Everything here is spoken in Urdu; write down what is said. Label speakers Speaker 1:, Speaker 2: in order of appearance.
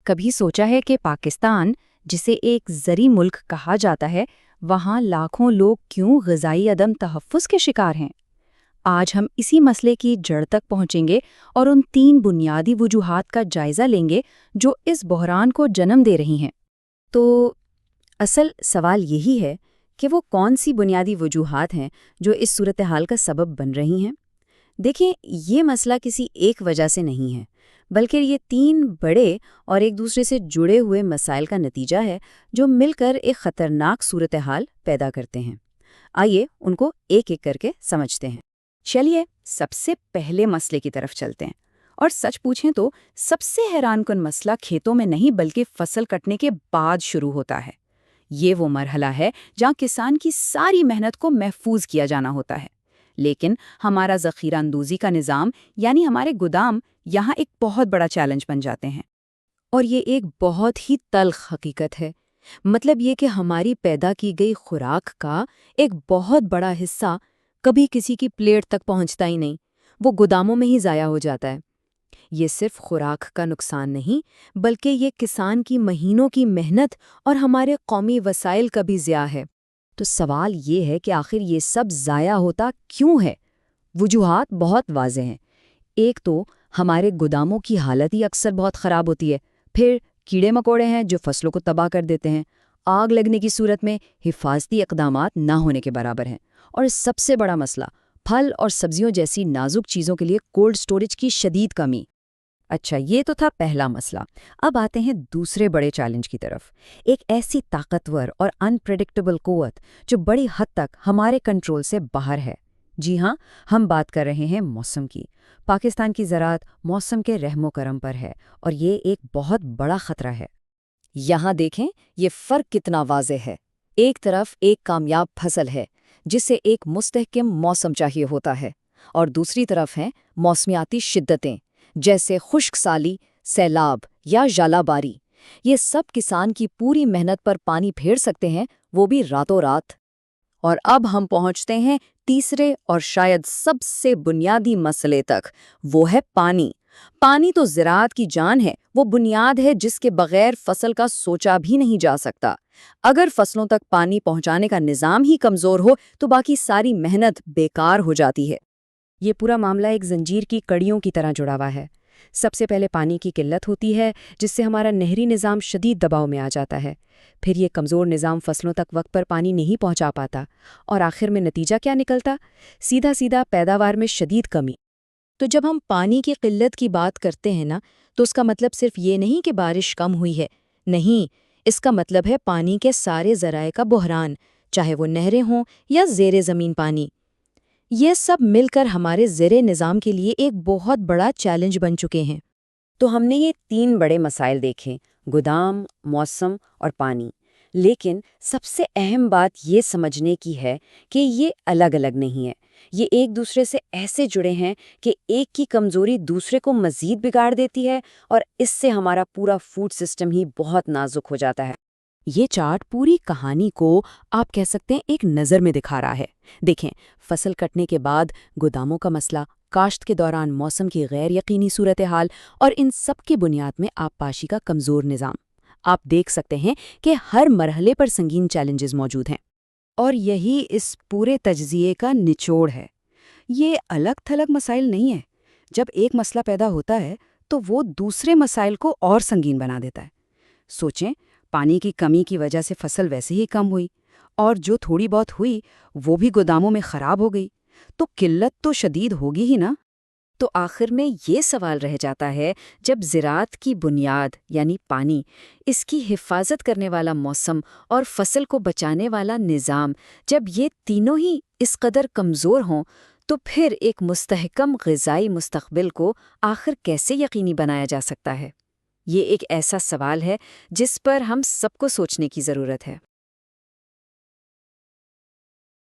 Speaker 1: کبھی سوچا ہے کہ پاکستان، جسے ایک زرعی ملک کہا جاتا ہے، وہاں لاکھوں لوگ کیوں غذائی عدم تحفظ کے شکار ہیں؟ آج ہم اسی مسئلے کی جڑ تک پہنچیں گے اور ان 3 بنیادی وجوہات کا جائزہ لیں گے جو اس بحران کو جنم دے رہی ہیں۔ تو اصل سوال یہی ہے کہ وہ کون سی بنیادی وجوہات ہیں جو اس صورتحال کا سبب بن رہی ہیں؟ دیکھیں، یہ مسئلہ کسی ایک وجہ سے نہیں ہے، بلکہ یہ 3 بڑے اور ایک دوسرے سے جڑے ہوئے مسائل کا نتیجہ ہے جو مل کر ایک خطرناک صورتحال پیدا کرتے ہیں۔ آئیے ان کو ایک ایک کر کے سمجھتے ہیں۔ چلیے سب سے پہلے مسئلے کی طرف چلتے ہیں، اور سچ پوچھیں تو سب سے حیران کن مسئلہ کھیتوں میں نہیں بلکہ فصل کٹنے کے بعد شروع ہوتا ہے۔ یہ وہ مرحلہ ہے جہاں کسان کی ساری محنت کو محفوظ کیا جانا ہوتا ہے، لیکن ہمارا ذخیرہ اندوزی کا نظام یعنی ہمارے گودام یہاں ایک بہت بڑا چیلنج بن جاتے ہیں۔ اور یہ ایک بہت ہی تلخ حقیقت ہے۔ مطلب یہ کہ ہماری پیدا کی گئی خوراک کا ایک بہت بڑا حصہ کبھی کسی کی پلیٹ تک پہنچتا ہی نہیں، وہ گوداموں میں ہی ضائع ہو جاتا ہے۔ یہ صرف خوراک کا نقصان نہیں، بلکہ یہ کسان کی مہینوں کی محنت اور ہمارے قومی وسائل کا بھی ضیاع ہے۔ تو سوال یہ ہے کہ آخر یہ سب ضائع ہوتا کیوں ہے؟ وجوہات بہت واضح ہیں۔ ایک تو ہمارے گوداموں کی حالت ہی اکثر بہت خراب ہوتی ہے، پھر کیڑے مکوڑے ہیں جو فصلوں کو تباہ کر دیتے ہیں، آگ لگنے کی صورت میں حفاظتی اقدامات نہ ہونے کے برابر ہیں، اور سب سے بڑا مسئلہ پھل اور سبزیوں جیسی نازک چیزوں کے لیے کولڈ سٹوریج کی شدید کمی۔ اچھا، یہ تو تھا پہلا مسئلہ۔ اب آتے ہیں دوسرے بڑے چیلنج کی طرف، ایک ایسی طاقتور اور انپریڈکٹیبل قوت جو بڑی حد تک ہمارے کنٹرول سے باہر ہے۔ جی ہاں، ہم بات کر رہے ہیں موسم کی۔ پاکستان کی زراعت موسم کے رحم و کرم پر ہے، اور یہ ایک بہت بڑا خطرہ ہے۔ یہاں دیکھیں یہ فرق کتنا واضح ہے۔ ایک طرف ایک کامیاب فصل ہے جسے ایک مستحکم موسم چاہیے ہوتا ہے، اور دوسری طرف ہیں موسمیاتی شدتیں جیسے خشک سالی، سیلاب یا ژالہ باری۔ یہ سب کسان کی پوری محنت پر پانی پھیر سکتے ہیں، وہ بھی راتوں رات۔ اور اب ہم پہنچتے ہیں تیسرے اور شاید سب سے بنیادی مسئلے تک، وہ ہے پانی۔ پانی تو زراعت کی جان ہے، وہ بنیاد ہے جس کے بغیر فصل کا سوچا بھی نہیں جا سکتا۔ اگر فصلوں تک پانی پہنچانے کا نظام ہی کمزور ہو تو باقی ساری محنت بیکار ہو جاتی ہے۔ یہ پورا معاملہ ایک زنجیر کی کڑیوں کی طرح جڑا ہوا ہے۔ سب سے پہلے پانی کی قلت ہوتی ہے، جس سے ہمارا نہری نظام شدید دباؤ میں آ جاتا ہے۔ پھر یہ کمزور نظام فصلوں تک وقت پر پانی نہیں پہنچا پاتا، اور آخر میں نتیجہ کیا نکلتا؟ سیدھا پیداوار میں شدید کمی۔ تو جب ہم پانی کی قلت کی بات کرتے ہیں نا، تو اس کا مطلب صرف یہ نہیں کہ بارش کم ہوئی ہے، نہیں، اس کا مطلب ہے پانی کے سارے ذرائع کا بحران، چاہے وہ نہریں ہوں یا زیر زمین پانی۔ یہ سب مل کر ہمارے زیر نظام کے لیے ایک بہت بڑا چیلنج بن چکے ہیں۔ تو ہم نے یہ 3 بڑے مسائل دیکھیں، گودام، موسم اور پانی، لیکن سب سے اہم بات یہ سمجھنے کی ہے کہ یہ الگ الگ نہیں ہے، یہ ایک دوسرے سے ایسے جڑے ہیں کہ ایک کی کمزوری دوسرے کو مزید بگاڑ دیتی ہے، اور اس سے ہمارا پورا فوڈ سسٹم ہی بہت نازک ہو جاتا ہے۔ یہ چارٹ پوری کہانی کو آپ کہہ سکتے ہیں ایک نظر میں دکھا رہا ہے۔ دیکھیں، فصل کٹنے کے بعد گوداموں کا مسئلہ، کاشت کے دوران موسم کی غیر یقینی صورتحال، اور ان سب کی بنیاد میں آبپاشی کا کمزور نظام۔ آپ دیکھ سکتے ہیں کہ ہر مرحلے پر سنگین چیلنجز موجود ہیں، اور یہی اس پورے تجزیے کا نچوڑ ہے۔ یہ الگ تھلگ مسائل نہیں ہے۔ جب ایک مسئلہ پیدا ہوتا ہے تو وہ دوسرے مسائل کو اور سنگین بنا دیتا ہے۔ سوچیں، پانی کی کمی کی وجہ سے فصل ویسے ہی کم ہوئی، اور جو تھوڑی بہت ہوئی وہ بھی گوداموں میں خراب ہو گئی، تو قلت تو شدید ہوگی ہی نا۔ تو آخر میں یہ سوال رہ جاتا ہے، جب زراعت کی بنیاد یعنی پانی، اس کی حفاظت کرنے والا موسم اور فصل کو بچانے والا نظام، جب یہ تینوں ہی اس قدر کمزور ہوں، تو پھر ایک مستحکم غذائی مستقبل کو آخر کیسے یقینی بنایا جا سکتا ہے؟ یہ ایک ایسا سوال ہے جس پر ہم سب کو سوچنے کی ضرورت ہے۔